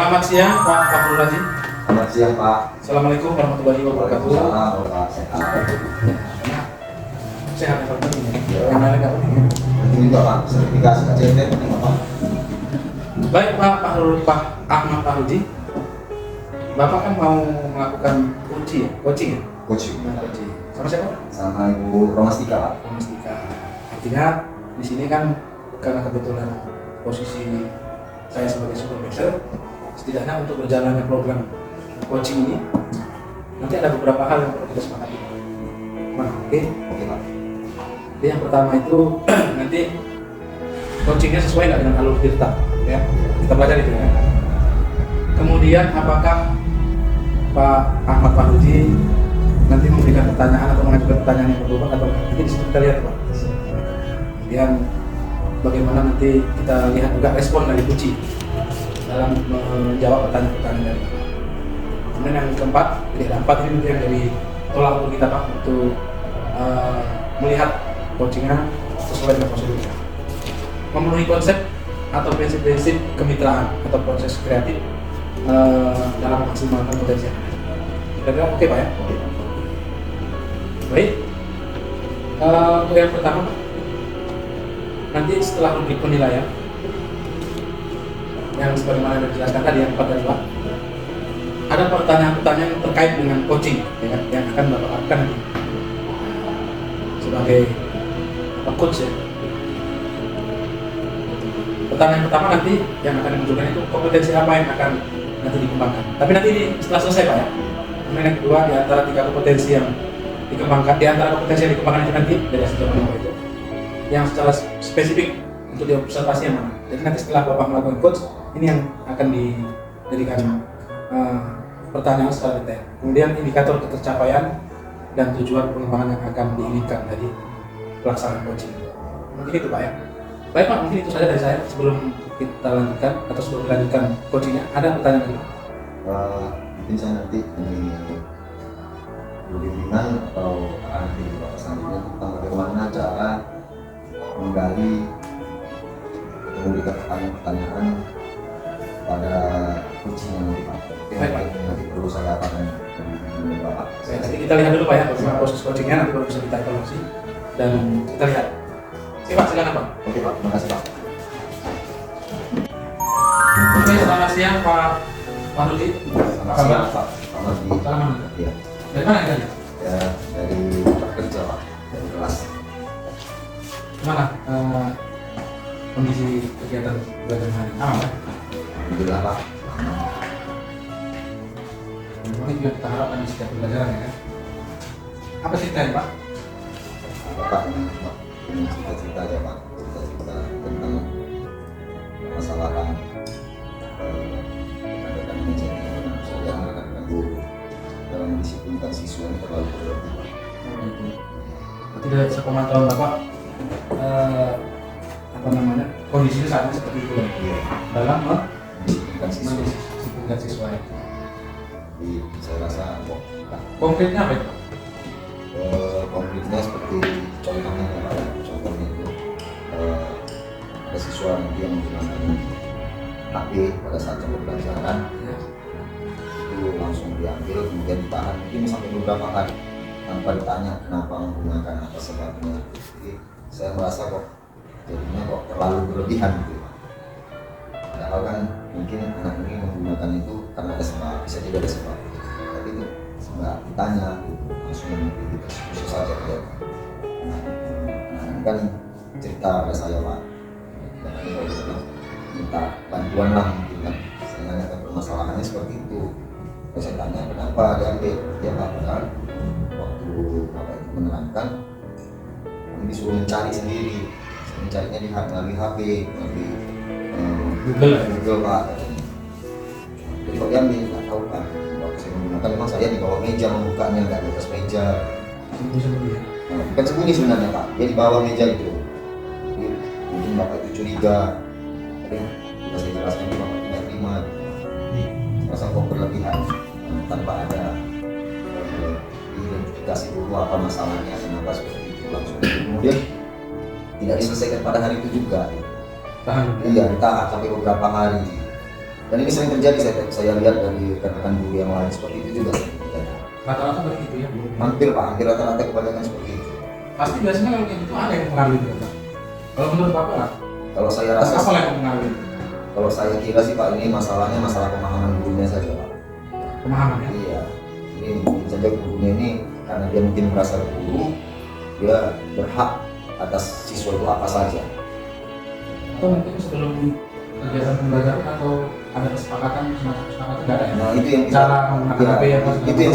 Selamat siang Pak Fahrul Razi. Selamat siang Pak. Assalamualaikum warahmatullahi wabarakatuh. Waalaikumsalam Pak. Sehat ya Pak? Yang lain nggak penting. Penting juga Pak. Sertifikasi KCT penting Pak. Baik Pak Ahmad Fahrudi. Bapak kan mau melakukan coaching ya? Coaching. Sama siapa? Sama Ibu Romastika Pak. Romastika. Artinya di sini kan karena kebetulan posisi saya sebagai supervisor, setidaknya untuk berjalannya program coaching ini nanti ada beberapa hal yang perlu kita sepakati. Oke Pak. Jadi yang pertama itu nanti coachingnya sesuai nggak dengan alur tirta, ya kita pelajari itu ya. Kemudian apakah Pak Ahmad Fahrudi nanti memberikan pertanyaan atau mengajukan pertanyaan yang berbobot atau enggak? Jadi di situ kita lihat Pak. Kemudian bagaimana nanti kita lihat juga respon dari Puci dalam menjawab pertanyaan-pertanyaan dari Bapak. Kemudian yang keempat, jadi ada 4 ini yang dari tolak ukur kita Pak untuk melihat coachingnya sesuai dengan prosedur kita. Memenuhi konsep atau prinsip-prinsip kemitraan atau proses kreatif dalam memaksimalkan potensi. Kira-kira oke Pak ya? Oke Pak. Baik. Untuk yang pertama, nanti setelah rubrik penilaian yang sebagaimana yang dijelaskan tadi yang 4 dan 2, ada pertanyaan-pertanyaan yang terkait dengan coaching ya kan, yang akan Bapak lakukan nanti sebagai coach ya. Pertanyaan pertama nanti yang akan dimunculkan itu kompetensi apa yang akan nanti dikembangkan. Tapi nanti ini setelah selesai Pak ya. Kemudian yang kedua, di antara 3 kompetensi yang dikembangkan, di antara kompetensi yang dikembangkan itu nanti dari hasil jawaban itu yang secara spesifik untuk diobservasi yang mana. Jadi nanti setelah Bapak melakukan coach, ini yang akan dijadikan pertanyaan secara detail. Kemudian indikator ketercapaian dan tujuan pengembangan yang akan diinginkan dari pelaksanaan coaching. Mungkin itu Pak ya. Baik Pak, mungkin itu saja dari saya sebelum kita lanjutkan atau sebelum dilanjutkan coachingnya. Ada pertanyaan lagi? Mungkin saya nanti ini bimbingan atau nanti Bapak selanjutnya tentang bagaimana cara menggali memberikan pertanyaan pada coaching yang nanti Pak. Nanti perlu saya akan dari Bapak. Nanti kita lihat dulu Pak ya bagaimana proses coachingnya, nanti baru bisa kita evaluasi dan kita lihat. Oke Pak, silakan Pak. Oke Pak, terima kasih Pak. Oke, selamat siang Pak Fahrudi. Selamat siang Pak. Selamat di. Selamat. Iya. Dari mana tadi? Ya dari tempat kerja Pak, dari kelas. Gimana kondisi kegiatan belajar hari ini? Aman Pak? Alhamdulillah Pak. Ini juga kita harapkan di setiap pembelajaran ya kan? Apa ceritanya Pak? Bapak ini cerita-cerita aja Pak, cerita-cerita tentang masalah rekan-rekan manajemen saya rekan-rekan guru dalam mendisiplinkan siswa ini terlalu berlebihan Pak. Berarti dari sepemantauan Bapak kondisinya saat ini seperti itu Iya. dalam Mendisiplinkan siswa. siswa ya. Jadi saya rasa kok Konkretnya apa itu Pak? konfliknya seperti contohnya ya Pak, contohnya itu ada siswa nanti yang menggunakan HP pada saat jam pembelajaran Ya. itu langsung diambil kemudian ditahan mungkin sampai beberapa hari tanpa ditanya kenapa menggunakan apa sebabnya. Jadi saya merasa kok jadinya kok terlalu berlebihan gitu Pak. Padahal kan mungkin anak ini menggunakan itu karena ada sebab, bisa juga ada sebab, tapi itu nggak ditanya gitu, langsung diskusi saja ya. Nah ini kan cerita pada saya Pak, dan ini kalau gitu minta bantuan lah mungkin kan, saya nanyakan permasalahannya seperti itu. Kalau saya tanya kenapa diambil, dia katakan waktu Bapak itu menerangkan kami disuruh mencari sendiri, saya mencarinya di melalui HP, melalui Google Pak. Jadi kalau diambil nggak tahu kan, waktu saya menggunakan memang saya di bawah meja membukanya, nggak di atas meja. Sembunyi. Nah, bukan sembunyi sebenarnya Pak, dia di bawah meja itu. Jadi mungkin Bapak itu curiga, tapi kita saya jelaskan itu Bapak tidak terima. Merasa kok berlebihan tanpa ada identifikasi dulu apa masalahnya, kenapa seperti itu langsung. Kemudian tidak diselesaikan pada hari itu juga. Tahan. Iya, ditahan sampai beberapa hari. Dan ini sering terjadi, saya lihat dari rekan-rekan guru yang lain seperti itu juga sering terjadi. Rata-rata begitu ya. Hampir Pak, hampir rata-rata kebanyakan seperti itu. Pasti biasanya kalau kayak gitu ada yang mengaruhi itu, Pak. Kalau menurut Bapak lah, Kalau saya rasa, apa yang mengaruhi? kalau saya kira sih Pak, ini masalahnya masalah pemahaman gurunya saja Pak. Pemahaman ya. Iya, ini mungkin saja gurunya ini karena dia mungkin merasa guru, dia berhak atas siswa itu apa saja. Atau mungkin sebelum kegiatan pembelajaran atau ada kesepakatan semacam kesepakatan nggak ada ya? Nah itu yang Cara menggunakan HP ya, Pak? itu yang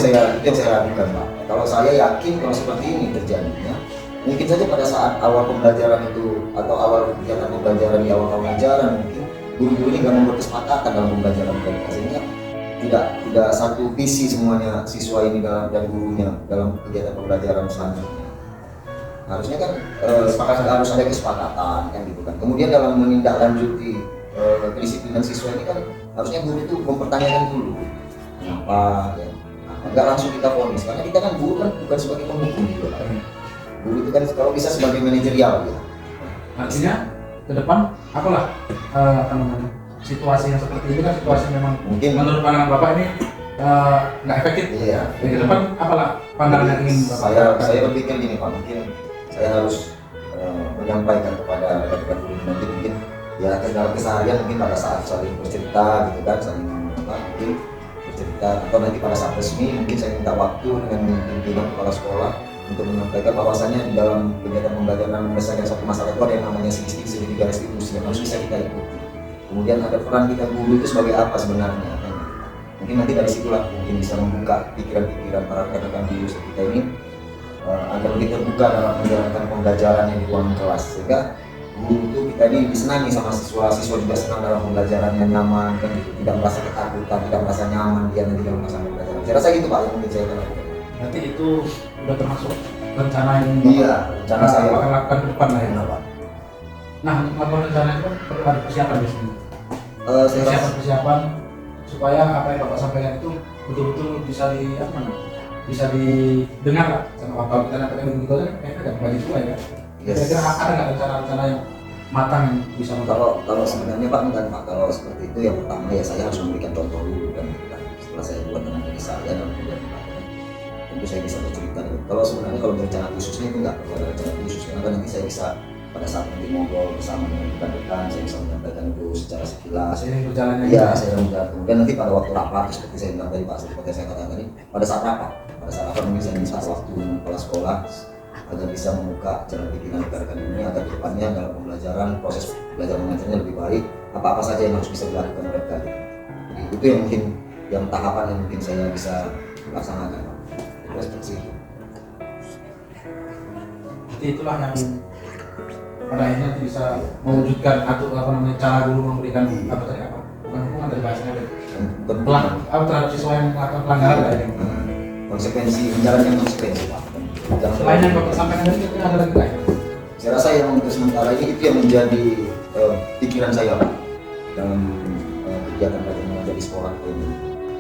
saya ragukan Pak. Kalau saya yakin kalau seperti ini terjadinya, mungkin saja pada saat awal pembelajaran itu atau awal kegiatan pembelajaran di awal pembelajaran mungkin guru-guru ini nggak membuat kesepakatan dalam pembelajaran mereka, sehingga tidak satu visi semuanya siswa ini dan gurunya dalam kegiatan pembelajaran selanjutnya. Harusnya kan harus ada kesepakatan kan gitu kan. Kemudian dalam menindaklanjuti kedisiplinan siswa ini kan harusnya guru itu mempertanyakan dulu kenapa ya, nggak langsung kita vonis, karena kita kan guru kan bukan sebagai penghukum gitu kan. Guru itu kan kalau bisa sebagai manajerial ya. Artinya ke depan apalah apa namanya, situasi yang seperti itu kan situasi memang Mungkin menurut pandangan Bapak ini nggak efektif. iya. Ke depan apalah pandangan yang ingin Bapak? Saya berpikir gini Pak, mungkin saya harus menyampaikan kepada rekan-rekan guru nanti mungkin ya dalam keseharian mungkin pada saat saling bercerita gitu kan, saling mungkin bercerita, atau nanti pada saat resmi mungkin saya minta waktu dengan pimpinan kepala sekolah untuk menyampaikan bahwasannya di dalam kegiatan pembelajaran menyelesaikan satu masalah itu ada yang namanya selisih segitiga restitusi yang harus bisa kita ikuti. Kemudian ada peran kita guru itu sebagai apa sebenarnya kan? Mungkin nanti dari situlah mungkin bisa membuka pikiran-pikiran para rekan-rekan guru kita ini agar lebih terbuka dalam menjalankan pembelajaran yang di ruang kelas, sehingga guru itu kita ini disenangi sama siswa juga senang dalam pembelajaran yang nyaman kan gitu, tidak merasa ketakutan, tidak merasa nyaman dia nanti dalam masa pembelajaran. Saya rasa gitu Pak yang mungkin saya lakukan. Nanti itu udah termasuk rencana yang Iya, rencana saya akan lakukan ke depan lah ya. Pak. Nah, untuk melakukan rencana itu kan perlu ada persiapan di sini. Saya rasa Persiapan supaya apa yang Bapak sampaikan itu betul-betul bisa bisa didengar lah sama Bapak. Kita nanti begitu kan kayaknya agak bagi dua ya. Kira-kira ada nggak rencana-rencana yang matang yang bisa kalau sebenarnya Pak bukan Pak, kalau seperti itu yang pertama ya saya harus memberikan contoh dulu kan, setelah saya buat dengan diri saya dan kemudian tentu saya bisa bercerita. Kalau sebenarnya kalau berencana khususnya itu nggak perlu ada rencana khusus, karena nanti saya bisa pada saat nanti ngobrol bersama dengan rekan-rekan saya bisa menyampaikan itu secara sekilas. Iya, saya menjalankan. Kemudian nanti pada waktu rapat seperti saya bilang tadi Pak, seperti saya katakan tadi, pada saat rapat mungkin saya bisa waktu kepala sekolah agar bisa membuka jalan pikiran rekan-rekan ini agar kedepannya dalam pembelajaran proses belajar mengajarnya lebih baik, apa saja yang harus bisa dilakukan mereka. Jadi itu yang mungkin yang tahapan yang mungkin saya bisa laksanakan. Seperti itu. Jadi itulah yang pada akhirnya bisa mewujudkan atau apa namanya cara guru memberikan apa tadi apa bukan hukuman dari bahasanya terhadap siswa yang melakukan pelanggaran dari konsekuensi, menjalankan konsekuensi Pak. Selain yang Bapak sampaikan tadi, kira-kira ada lagi nggak? Saya rasa yang untuk sementara ini itu yang menjadi pikiran saya Pak dalam kegiatan belajar mengajar di sekolah ini.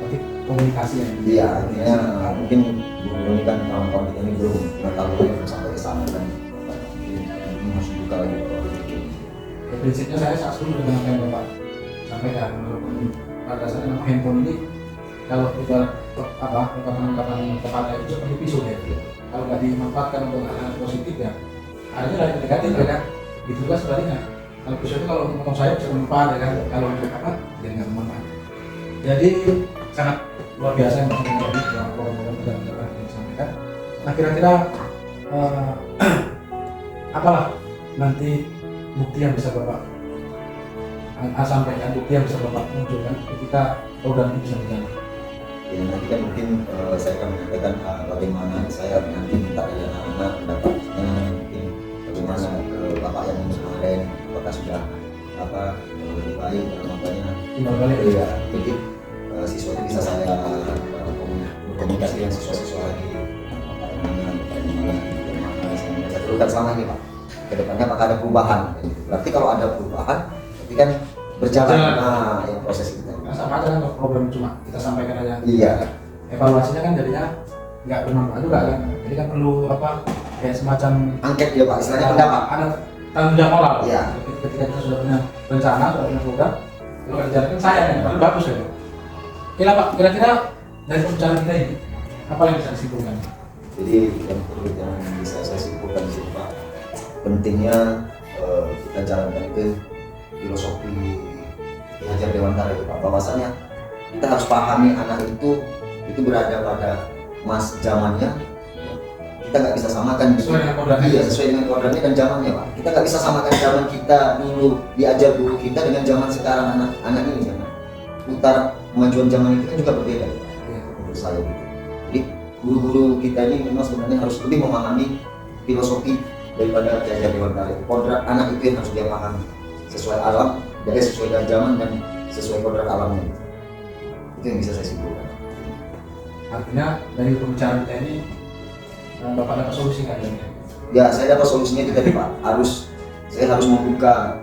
Berarti komunikasi ya? Iya, artinya mungkin guru ini kan kawan-kawan kita ini belum mengetahui sampai ke sana kan. Mungkin harus buka lagi kalau begitu. Ya, prinsipnya saya sangat setuju dengan apa yang Bapak sampaikan. Walaupun pada dasarnya memang handphone ini kalau kita ungkapan tepatnya itu seperti pisau ya. Kalau nggak dimanfaatkan untuk hal positif ya, akhirnya dari negatif ya kan. Itu juga sebaliknya. Kalau pisau itu kalau untuk potong sayap bisa bermanfaat ya kan. Kalau untuk apa, jadi nggak bermanfaat. Jadi sangat luar biasa yang bisa terjadi dalam program-program yang disampaikan. Nah kira-kira apalah nanti bukti yang bisa Bapak sampaikan, bukti yang bisa Bapak munculkan ketika program ini bisa berjalan? Ya nanti kan mungkin saya akan menyampaikan bagaimana saya nanti minta dari anak-anak pendapatnya, mungkin bagaimana Bapak yang kemarin apakah sudah lebih baik dalam makanya ya mungkin siswa itu bisa saya berkomunikasi dengan siswa-siswa lagi bagaimana saya teruskan selama ini Pak. Kedepannya apakah ada perubahan? Berarti kalau ada perubahan, berarti kan berjalan. Nah, yang proses itu. Sama aja kan problem cuma kita sampaikan aja. Iya. Evaluasinya kan jadinya nggak bermanfaat juga kan. Jadi kan perlu kayak semacam angket ya Pak, istilahnya pendapat. Ada tanggung jawab moral. Iya. Ketika kita sudah punya rencana, sudah punya program, Kalau nggak dijalankan sayang kan, tapi bagus ya. Oke lah Pak, kira-kira dari pembicaraan kita ini apa yang bisa disimpulkan? Jadi yang bisa saya simpulkan di sini Pak, pentingnya kita jalankan itu filosofi Ki Hajar Dewantara itu Pak, bahwasanya kita harus pahami anak itu berada pada zamannya. Kita nggak bisa samakan Sesuai dengan kodratnya. Iya, sesuai dengan kodratnya dan zamannya Pak. Kita nggak bisa samakan zaman kita dulu, diajar guru kita dengan zaman sekarang anak ini kan. Utara kemajuan zaman itu kan juga berbeda Pak, menurut saya gitu. Jadi guru-guru kita ini memang sebenarnya harus lebih memahami filosofi daripada Ki Hajar Dewantara itu. Kodrat anak itu yang harus dia pahami sesuai alam, jadi sesuai dengan zaman dan sesuai kodrat alamnya. Itu yang bisa saya simpulkan. Artinya dari pembicaraan kita ini Bapak dapat solusi kan? Ya, saya dapat solusinya itu tadi Pak. Saya harus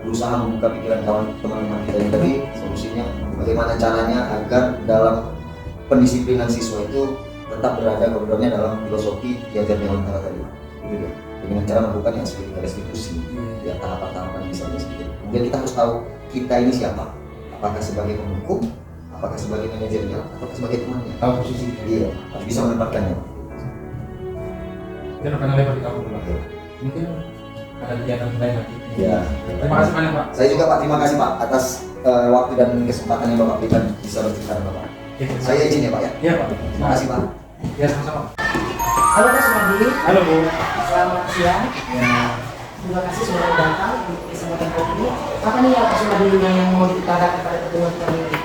berusaha membuka pikiran teman-teman kita ini tadi. Solusinya bagaimana caranya agar dalam pendisiplinan siswa itu tetap berada kodratnya dalam filosofi Ki Hajar Dewantara tadi. Gitu ya. Dengan cara melakukan yang seperti restitusi, ya tahapan-tahapan misalnya seperti itu. Kemudian kita harus tahu kita ini siapa. Apakah sebagai penghukum, apakah sebagai manajernya, apakah sebagai temannya. Tahu posisi. Iya, harus bisa menempatkannya. Mungkin akan lebar di kamu dulu. Mungkin ada kegiatan lain lagi. Ya. Terima kasih banyak Pak. Saya juga Pak, terima kasih Pak atas waktu dan kesempatan yang Bapak berikan bisa berbicara dengan Bapak. Saya izin ya Pak ya. Iya Pak. Terima kasih Pak. Ya sama-sama. Halo Pak Sumadi, Halo Bu. selamat siang. Ya. Terima kasih sudah datang di kesempatan ini. Apa nih ya Pak Sumadi yang mau diutarakan pada pertemuan kali ini?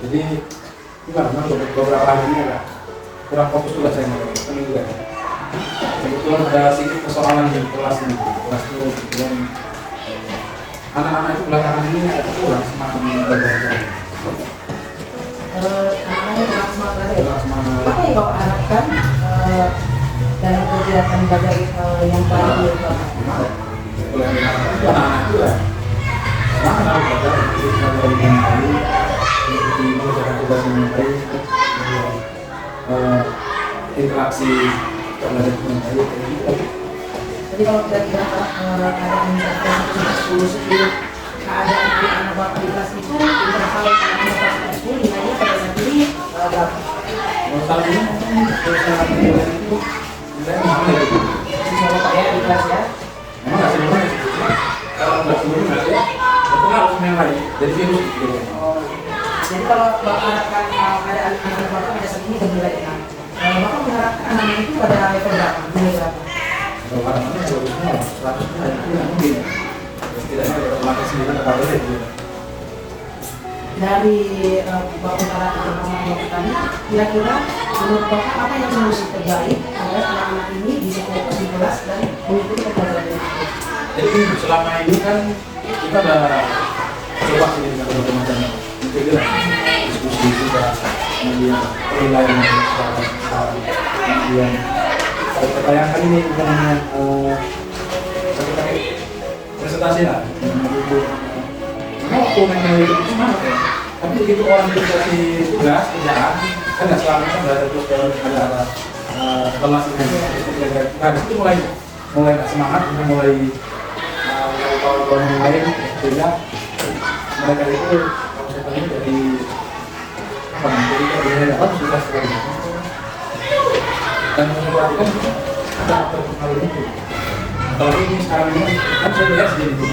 Jadi gimana? Memang beberapa hari ini agak kurang fokus juga saya kan juga. Kebetulan ada sedikit persoalan di kelas ini. Kelas itu kebetulan anak-anak itu belakangan ini agak kurang semangat belajar. Anak-anaknya kurang semangat ya? Kurang semangat. Apa yang Bapak harapkan dalam kegiatan belajar yang baru ini Bapak? Anak-anak itu ya semangat harus belajar. Belajar dengan baik, mengikuti mengerjakan tugas dengan baik, interaksi belajar dengan baik. Jadi kalau kira-kira keadaan misalkan 10 keadaan anak Bapak di kelas itu interval anak Bapak itu nilainya pada saat ini berapa? Kalau saat ini mungkin sangat nilai itu nilai mahal ya. Siswa Bapak ya di kelas ya? Memang nggak semuanya sih. Kalau nggak semuanya ya, itu harus nilai. Jadi virus gitu. Jadi kalau Bapak harapkan keadaan anak Bapak pada saat ini bernilai 6, Bapak mengharapkan anaknya itu pada level berapa? Nilai berapa? Kalau kadang-kadang kalau semua 100 nya itu nggak mungkin. Setidaknya ada pelatih sendiri tetap boleh gitu. Dari Bapak utarakan sama Bapak tadi, kira-kira menurut Bapak apa yang harus terjadi agar anak-anak ini bisa fokus di kelas dan mengikuti pembelajaran itu? Jadi selama ini kan kita udah coba sih dengan berbagai macam metode diskusi juga, kemudian penilaian kemudian kita tayangkan ini bukan hanya presentasi lah, mau komen itu semangat ya. Tapi begitu orang dikasih tugas kerjaan kan nggak selama kan belajar terus ada kelas ini. Nah itu mulai nggak semangat, mulai kawan-kawan yang lain sehingga mereka itu kalau saya tanya dari apa jadi dari dapat sudah sekali dan memperhatikan ada terpengaruh itu apalagi ini sekarang ini kan saya lihat sendiri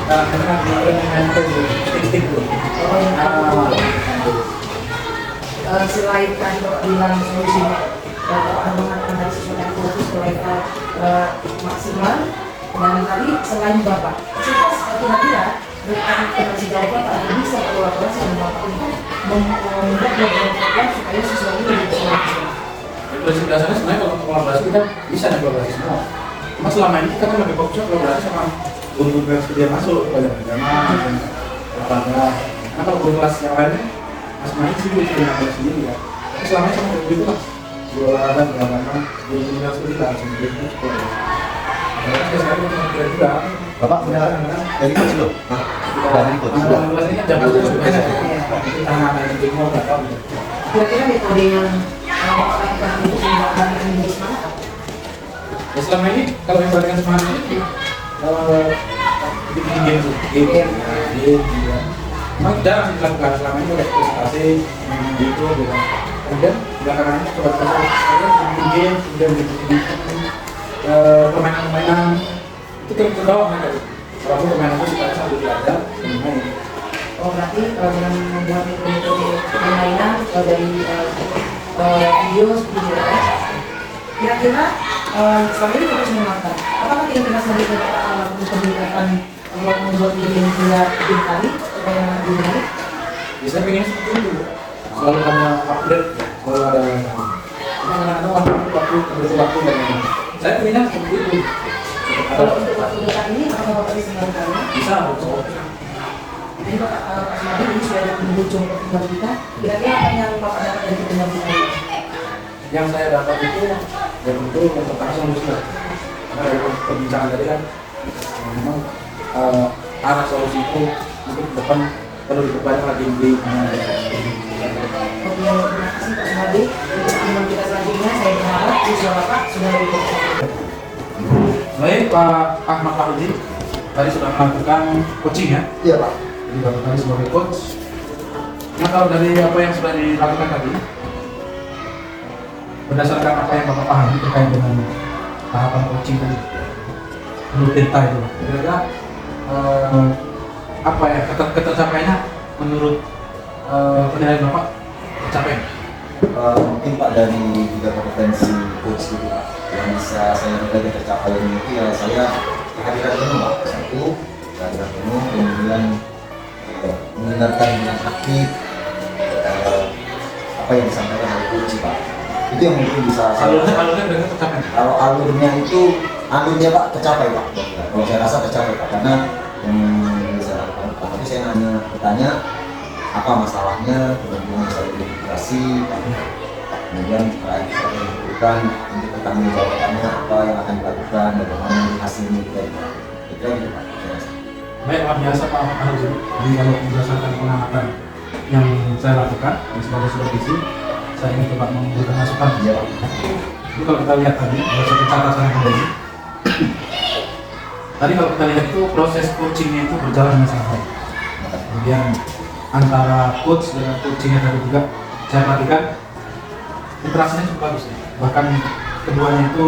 karena kemarin yang stick tuh Selain tadi Bapak bilang solusi Bapak mengatakan dari sesuatu yang fokus ke level maksimal. Dan tadi selain Bapak, kira-kira rekan generasi Bapak akan bisa kolaborasi dengan Bapak untuk membuat program supaya siswa ini lebih bersemangat. prinsip dasarnya sebenarnya kalau kolaborasi kita bisa nih kolaborasi semua. Cuma selama ini kita kan lebih fokusnya kolaborasi sama guru-guru kelas dia masuk pelajaran agama, olahraga. Nah kalau guru kelas yang lainnya masing-masing sih bisa dengan kelas sendiri ya. Tapi selama ini sama guru itu lah, guru olahraga, guru agama, guru kelas kita sendiri itu sekolah. Karena sekarang kita tidak juga. Bapak benar dari coach loh. Dari coach sudah. Kelas ini kan jam berapa sebenarnya? Kita anak-anak yang bingung nggak tahu. Kira-kira metode yang Bapak lakukan untuk membuat ini menjadi semangat apa? Ya selama ini kalau yang perhatikan semangat ini bikin game tuh, game juga. Memang jarang sih dilakukan selama ini udah presentasi gitu gitu. Kemudian belakangan ini coba bikin game, kemudian bikin permainan itu kita doang kan. Walaupun permainan itu kita sambil belajar bermain. Oh berarti dengan membuat metode permainan dari video seperti itu ya. Kira-kira selama ini fokus menggunakan apakah kira-kira selanjutnya untuk peningkatan membuat video yang tidak bikin kali supaya lebih menarik? Biasanya pengen seperti itu, selalu hanya update, selalu ada waktu dan saya pengennya seperti itu. Kalau untuk waktu dekat ini apakah Bapak bisa melakukannya? Bisa betul. Jadi Pak Asmadi ini sudah ada penghujung pertemuan kita. Kira-kira apa yang Bapak dapat dari pertemuan kita ini? Yang saya dapat itu ya tentu yang pertama solusi. Karena dari perbincangan tadi kan memang arah solusi itu mungkin ke depan perlu diperbanyak lagi di Oke, terima kasih Pak Asmadi. Untuk pertemuan kita selanjutnya saya berharap usaha Bapak sudah lebih baik. Baik Pak Ahmad Fahudi tadi sudah melakukan coaching ya. Iya Pak. Jadi Bapak tadi sebagai coach. Nah kalau dari apa yang sudah dilakukan tadi, berdasarkan apa yang Bapak pahami terkait dengan tahapan coaching tadi, menurut Tirta itu, kira-kira apa ya ketercapaiannya menurut penilaian Bapak tercapai? Mungkin Pak dari tiga kompetensi coach itu Pak yang bisa saya nilai tercapai itu ya saya kehadiran penuh Pak. Satu, kehadiran penuh, kemudian mendengarkan dengan aktif apa yang disampaikan oleh coach Pak. Itu yang mungkin bisa alurnya benar tercapai. Kalau alurnya Pak tercapai Pak. Kalau saya rasa tercapai Pak karena yang bisa lakukan tapi saya hanya bertanya apa masalahnya, kemudian saya identifikasi, kemudian setelah itu saya menentukan untuk pertanggung jawabannya apa yang akan dilakukan, bagaimana hasilnya kita itu gitu Pak. Baik, luar biasa Pak Ahmad. Jadi kalau berdasarkan pengamatan yang saya lakukan sebagai supervisi, saya ingin coba memberikan masukan. Iya Pak. Itu kalau kita lihat tadi, berdasarkan catatan yang ada tadi kalau kita lihat itu proses coachingnya itu berjalan dengan sangat baik. Kemudian antara coach dengan coachingnya tadi juga saya perhatikan interaksinya cukup bagus ya. Bahkan keduanya itu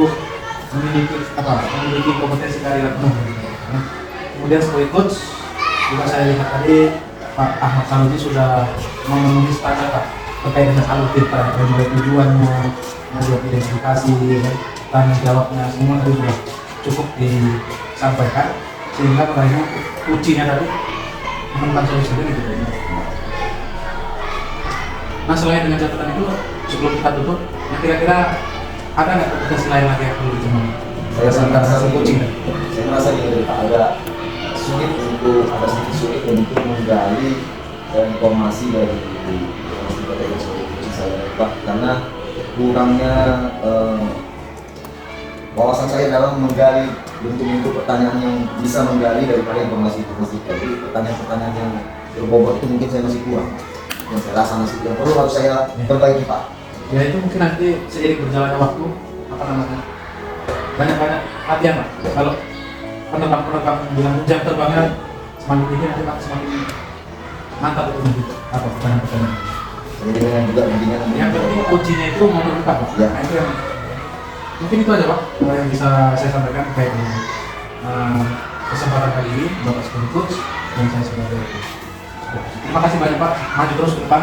memiliki kompetensi keahlian penuh. Kemudian sebagai coach juga saya lihat tadi Pak Ahmad Sanusi sudah memenuhi standar terkait dengan alur Tirta, dari mulai tujuannya, membuat identifikasi, tanggung jawabnya, semua tadi sudah cukup disampaikan sehingga akhirnya ujinya tadi menemukan solusinya gitu. Nah selain dengan catatan itu, sebelum kita tutup, ya kira-kira ada nggak kompetensi lain lagi yang perlu ditemui? Saya rasa coaching. Saya merasa ini agak sulit untuk menggali informasi dari kompetensi saya Pak karena kurangnya wawasan saya dalam menggali bentuk-bentuk pertanyaan yang bisa menggali daripada informasi-informasi. Jadi pertanyaan-pertanyaan yang berbobot itu mungkin saya masih kurang. Yang saya rasa masih kurang perlu harus saya perbaiki Pak. Ya itu mungkin nanti seiring berjalannya waktu banyak-banyak latihan Pak. Kalau penerbang bilang jam terbangnya semakin tinggi nanti Pak semakin mantap itu apa pertanyaan-pertanyaan. Jadi dengan juga bimbingan Yang penting ujinya itu mau lengkap Pak. Ya. Nah, itu yang mungkin itu aja Pak yang bisa saya sampaikan terkait dengan kesempatan kali ini Bapak sebagai coach dan saya sebagai coach. Terima kasih banyak Pak, maju terus ke depan.